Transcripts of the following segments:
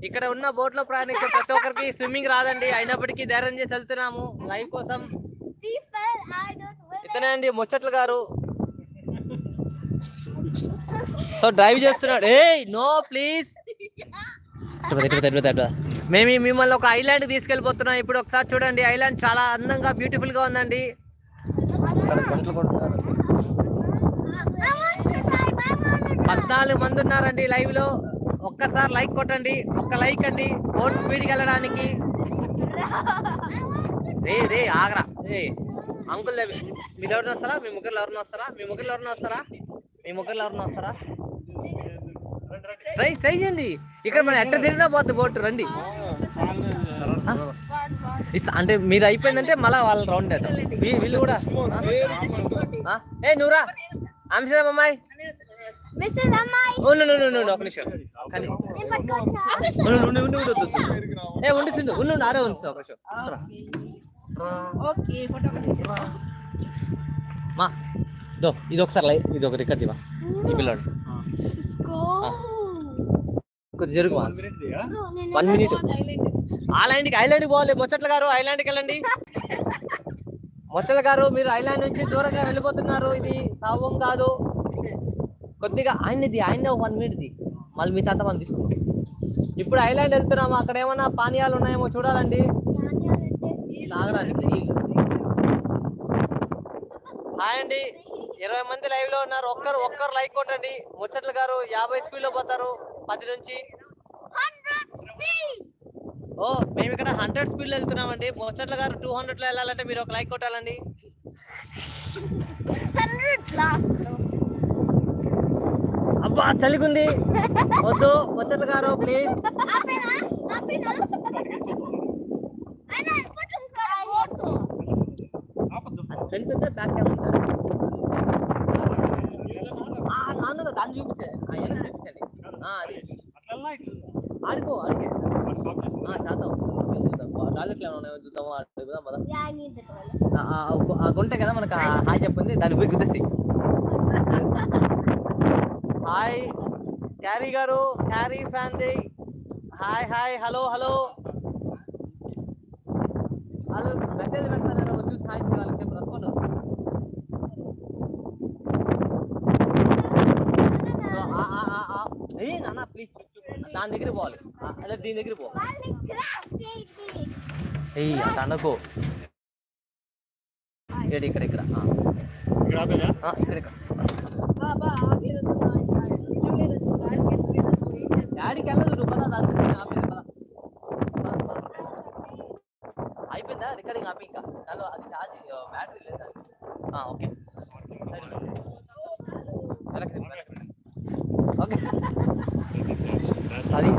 ఇక్కడ ఉన్న బోట్ లో ప్రయాణించే ప్రతి ఒక్కరికి స్విమ్మింగ్ రాదండి, అయినప్పటికీ ధైర్యం చేసి వెళ్తున్నాము లైవ్ కోసం. ఇతనే అండి ముచ్చట్లు గారు. సో డ్రైవ్ చేస్తున్నాడు. ఏ నో ప్లీజ్. మేము మిమ్మల్ని ఒక ఐలాండ్ తీసుకెళ్ళిపోతున్నాం ఇప్పుడు. ఒకసారి చూడండి, ఐలాండ్ చాలా అందంగా బ్యూటిఫుల్ గా ఉందండి. 14 మంది ఉన్నారండి లైవ్ లో. ఒక్కసారి లైక్ కొట్టండి, ఒక్క లైక్ అండి బోట్ స్పీడ్కి వెళ్ళడానికి. రే ఆగరా. అంకుల్ మీరు ఎవరిని వస్తారా? మీ ముగ్గురు ఎవరిని వస్తారా? ట్రై చేయండి. ఇక్కడ మనం ఎట్ట తిరిగినా పోతుంది బోట్. రండి. అంటే మీది అయిపోయిందంటే మళ్ళీ వాళ్ళ రౌండ్ వేద్దాం. వీళ్ళు కూడా నువ్వురా అంశం అమ్మాయి. ఒక నిమిషం ఉండి సింధు ఉండు. ఆరే ఉంది ఒక నిమిషం. మా ఇది ఒకసారి ఇది ఒక రికార్డ్ ఇవ్వ ఈ పిల్లాడు. కొద్ది జరుగు 1 మినిట్. ఐలాండ్కి పోవాలి. ముచ్చట్ల గారు ఐలాండ్కి వెళ్ళండి. ముచ్చట్ల గారు మీరు ఐలాండ్ నుంచి దూరంగా వెళ్ళిపోతున్నారు. ఇది సావం కాదు. కొద్దిగా ఆయన 1 మినిట్ది మళ్ళీ మీ తాత మనం తీసుకున్నాం. ఇప్పుడు ఐలాండ్ వెళ్తున్నాము. అక్కడ ఏమన్నా పానీయాలు ఉన్నాయేమో చూడాలండి తాగడానికి. హాయ్ అండి, 20 మంది లైవ్ లో ఉన్నారు. ఒక్కరు లైక్ కొట్టండి. ముచ్చట్ల గారు 50 స్పీడ్ లో పోతారు 10 నుంచి. మేము ఇక్కడ 100 స్పీడ్ లో వెళ్తున్నామండి. ముచ్చట్ల గారు 200 లో వెళ్ళాలంటే మీరు ఒక లైక్ కొట్టాలండి. అబ్బా చలిగుంది, వద్దు ముచ్చట్ల గారు ప్లీజ్. ఫ్రంట్ ఉందా బ్యాక్ కెమెరా ఉందా? దాన్ని చూపించండి. అది ఆడుకో చేద్దాం. టాయిలెట్లు ఏమైనా ఉన్నాయో చూద్దాము. అడుగుదాం కదా. ఆ గుంట కదా మనకు హాయ్ చెప్పింది, దాన్ని పోయి గుద్దేసి. హాయ్ క్యారీ గారు, క్యారీ ఫ్యాన్ది. హాయ్ హలో వాళ్ళు మెసేజ్ పెడతారు చూసి హాయ్ వాళ్ళకి చెప్పి రెస్పాండ్ అవుతుంది. నాన్న ప్లీజ్ దాని దగ్గర పోవాలి. అలా దీని దగ్గర పో. అనుకో ఇక్కడ డాడీకి వెళ్ళదు. నువ్వు పదా దాని అయిపోయిందా రికార్డింగ్? ఆపి ఇంకా దానిలో అది ఛార్జ్ బ్యాటరీ లేదా? ఓకే ఓకే అది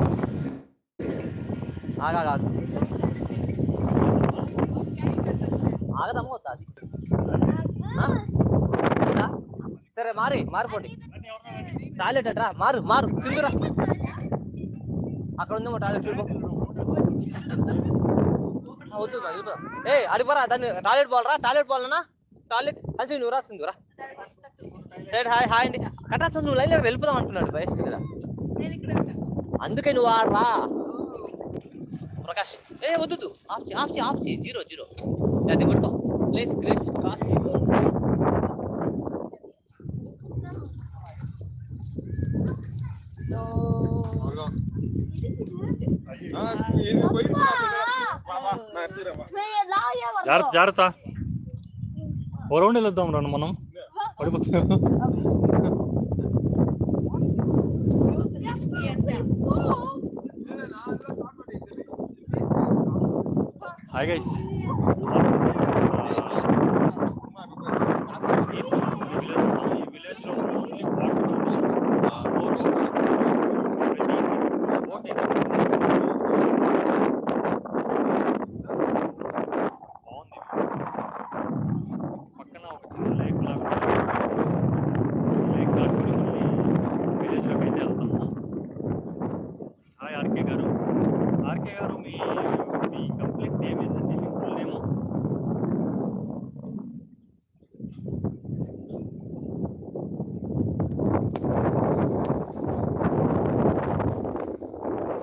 ఆగదమ్మా వద్దా అది? సరే మారిపోండి. టాయిలెట్ అట్రా మారు సింధురా. అక్కడ ఉందేమో టాయిలెట్ చూడు. వద్దు అడిపోరా దాన్ని. టాయిలెట్ పోవాలన్నా టాయిలెట్ అని నువ్వు రా సింధురా. సైడ్ హాయ్ అండి. కట్టా నువ్వు లైన్ వెళ్ళిపోదాం అంటున్నాడు బెస్ట్ కదా, అందుకే నువ్వు ఆడరా ప్రకాష్. వద్దు ఆఫ్ చేయి 0 అది కొడతావు. ప్లీజ్ క్రాస్ జాగ్రత్త. ఓ రౌండ్ వెళ్దాం రండి మనం పడిపోతాం. హాయ్ గైస్, పక్కన ఒక చిన్న లేక్ లాగా విలేజ్లోకి అయితే వెళ్తాము. హాయ్ ఆర్కే గారు మీ